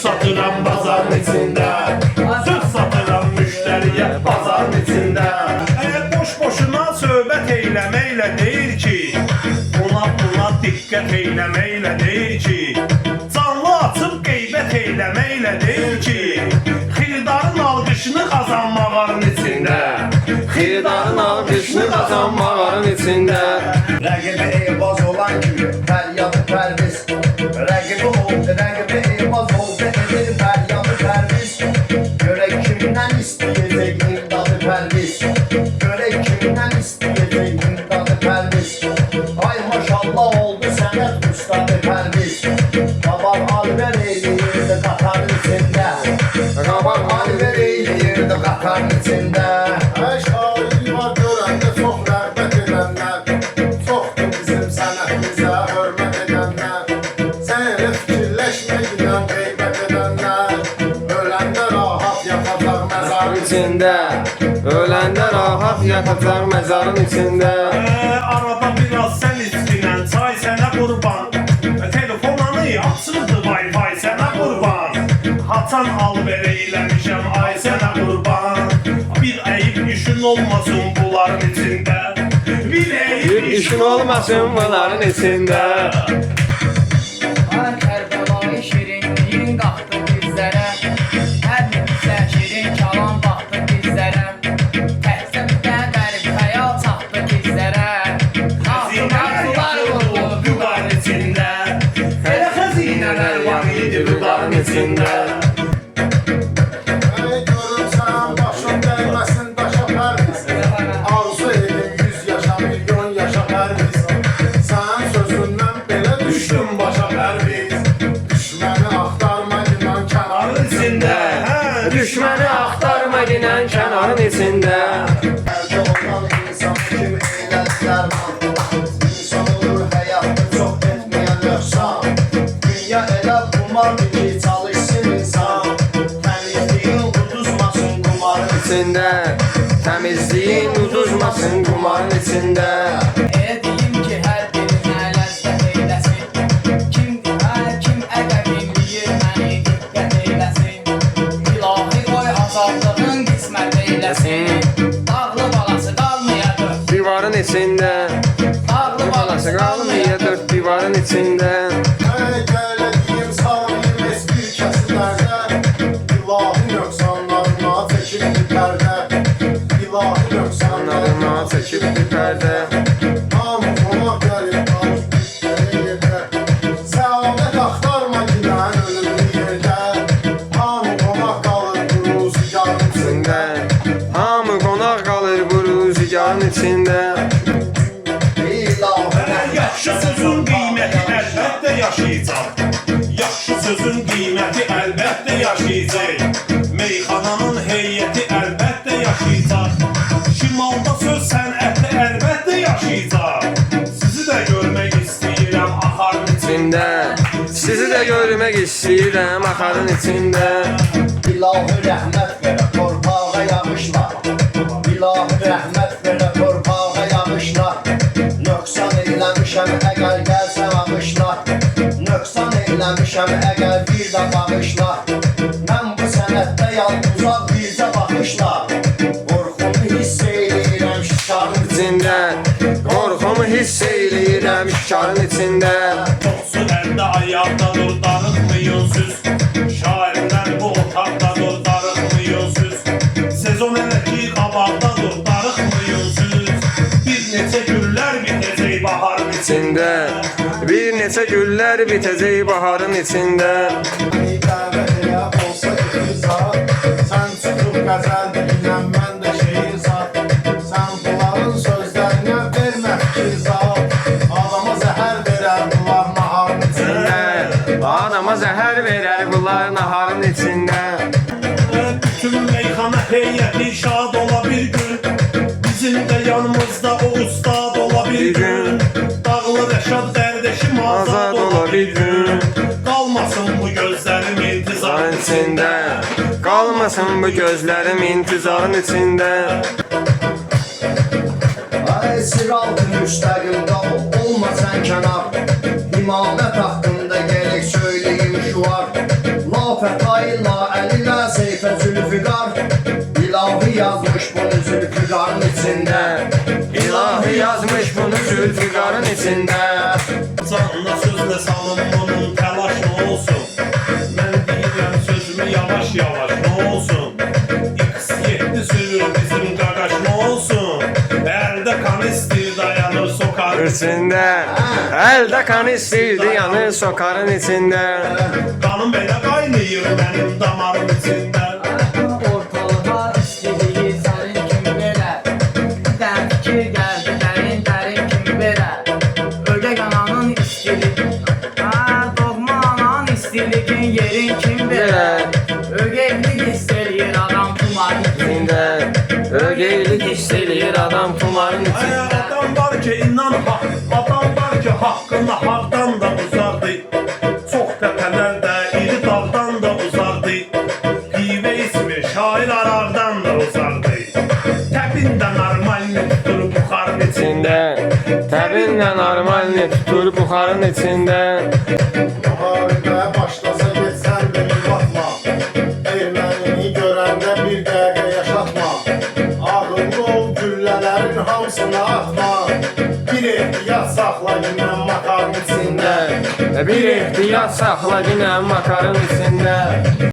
satıram bazarın içində, söz satıram müştəriyə bazarın içində. Əgər boş-boşuna söhbət eyləməklə deyir ki, buna diqqət eyləməklə deyir ki, canlı açıb qeybət eyləməklə deyir ki, xiridarın alqışını qazanmağın içində, xiridarın alqışını qazanmağın içində. Rəqibi eyvaz olan kimi fəryadı pərviz, rəqibi oldu, rəqibi eyvaz oldu, edir fəryadı pərviz. Görək kimdən istəyəcək imdadı pərviz, görək kimdən istəyəcək imdadı pərviz. Ay maşallah oldu sənət ustadı pərviz, qabaq alver eyləyirdi qatarın içində, qabaq alver eyləyirdi qatarın içində. Ay şair var görəndə çox rəğbət edənlər, çoxdur bizim sənətimizə hörmət edənlər. Sən elə fikirləşmə gidən qeybət edənlər, öləndə rahat yatacaq məzarın içində, öləndə rahat yatacaq məzarın içində. Arada biraz sən içkinən çay sənə qurban, telefonanı açırdı Wi-Fi sənə qurban, haçan alver eyləmişəm ay sənə qurban. Bir əyib işin olmasın bunların içində, bir əyib İşin olmasın bunların içində. Ay Kərbəlayı şirinliyin qalxdı bizlərə, hər nefsə şirin kalan baxdı bizlərə, təhsə bir də qərib xəyal çatdı bizlərə. Xazinələr oldu vüqarın içində, elə xəzinələr var idi vüqarın içində. Ey görürsən başın dəyməsin daşa pərviz, arzu edin 100 yaşa, milyon yaşa pərviz. Sənin sözündən belə düşdüm başa pərviz, düşməni axtarma inan kənarın içində. Düşməni axtarma ginən kənarın içində. Əldə olan insan kim eylədilər man, insan olur həyatda çox etməyən nöqsan. Dünya elə qumardır ki çalışsın insan, təmizliyin uduzmasın qumarın İçində, təmizliyin uduzmasın qumarın içində. Elə deyim ki, hər birinə ləzzət eyləsin, kim ədəbinliyir məni diqqət eyləsin, ilahi qoy azadlığın qismət eyləsin, dağlı balası qalmaya dörd, Divarın içində, dağlı balası qalmaya dörd. dörd divarın içində. Ey gələdiyim sağlayım espri kəsilərdə, ilahi nöqsanlarına çəkildi pərdə, ilahi nöqsanlarına Anlarına çəkib bir pərdə. hamı qonaq gəlib qalıb yerdə. Səadət axtarma gilən ölümlü yerdə, hamı qonaq qalır bu ruzigarın içində. Hamı qonaq qalır bu ruzigarın içində. ilahi Yaxşı sözün qiyməti əlbəttə yaşayacaq, yaxşı sözün qiyməti əlbəttə yaşayacaq, meyxananın heyəti əlbəttə yaşayacaq, şimalda söz sənəti əlbəttə yaşayacaq. Sizi də görmək istəyirəm axarın içində, Sizi də görmək istəyirəm axarın içində. İlahi rəhmət verə torpağa yağışlar, İlahi rəhmət verə torpağa yağışlar. Nöqsan eyləmişəm əgər gəlsə bağışlar, nöqsan eyləmişəm əgər bir də bağışlar. Mən bu sənətdə yalnızaq bircə baxışlar, qorxumu hiss eyləyirəm şikarın İçində, qorxumu hiss eyləyirəm şikarın içində. çoxsu əldə ayaqdadır darıxmayın süz, şairlər bu otaqdadır darıxmayın süz, sezon elə ki qabaqdadır darıxmayın süz, bir neçə güllər bitəcək baharın içində. Bir neçə güllər bitəcək baharın içində. İdarə elə olsa ikizat, sən çıxıb qəzəl dinlən, mən də şeir zat. Sən bunların sözlərinə vermə fikir zat, adama zəhər verər bunlar naharın içində. Adama zəhər verər bunlar naharın içində. Bütün meyxana heyəti şad ola bir gün, bizim də yanımızda o ustad ola bir gün, dağlı rəşad dərdeşim azad ola bir gün, qalmasın bu gözlərim intizarın içində. Qalmasın bu gözlərim intizarın içində. Ay siraltı müstəqimdə olma sən kənar, İmamət haqqında gerek söyleyeyim şu var. Laf Fətayla, əlilə, seyfə, zülfüqar İlahi yazmış bunu zülfüqarın içində İlahi yazmış bunu zülfüqarın içində. Canına sözlə salın bunun təlaş nə olsun? Mən deyirəm sözümü yavaş yavaş nə olsun? X7 sürür bizim qaqaş nə olsun? Əldə kan istir dayanır sokar İçində. Əldə kan istirdi yanır sokarın içində. Qanım belə qaynayır mənim damarım içində Ortalığa istediği senin kim verer? Den fikir geldi derin kim verer? Öge ananın istediği doğma ananın istediğin yerin kim verer? Ögeylik istediği adam kumarın İçində. Ögeylik istəyir adam tumarın içində. Adam var ki inan haq Adam var ki haqqında haqdan da uzardı Çox təpələrdə iri dağdan da uzardı Pivə ismi şair arardan da uzardı Təbində normalni tutur buxarın içində İçində. Təbinlə normalni tutur buxarın içində. Müharibə başlasa getsən beni batma Ermənini görəndə bir dəqiqə yaşatma Ağıllı ol güllələrin hamısını atma Bir ehtiyat saxla yine makarın içində Bir ehtiyat saxla yine makarın içində.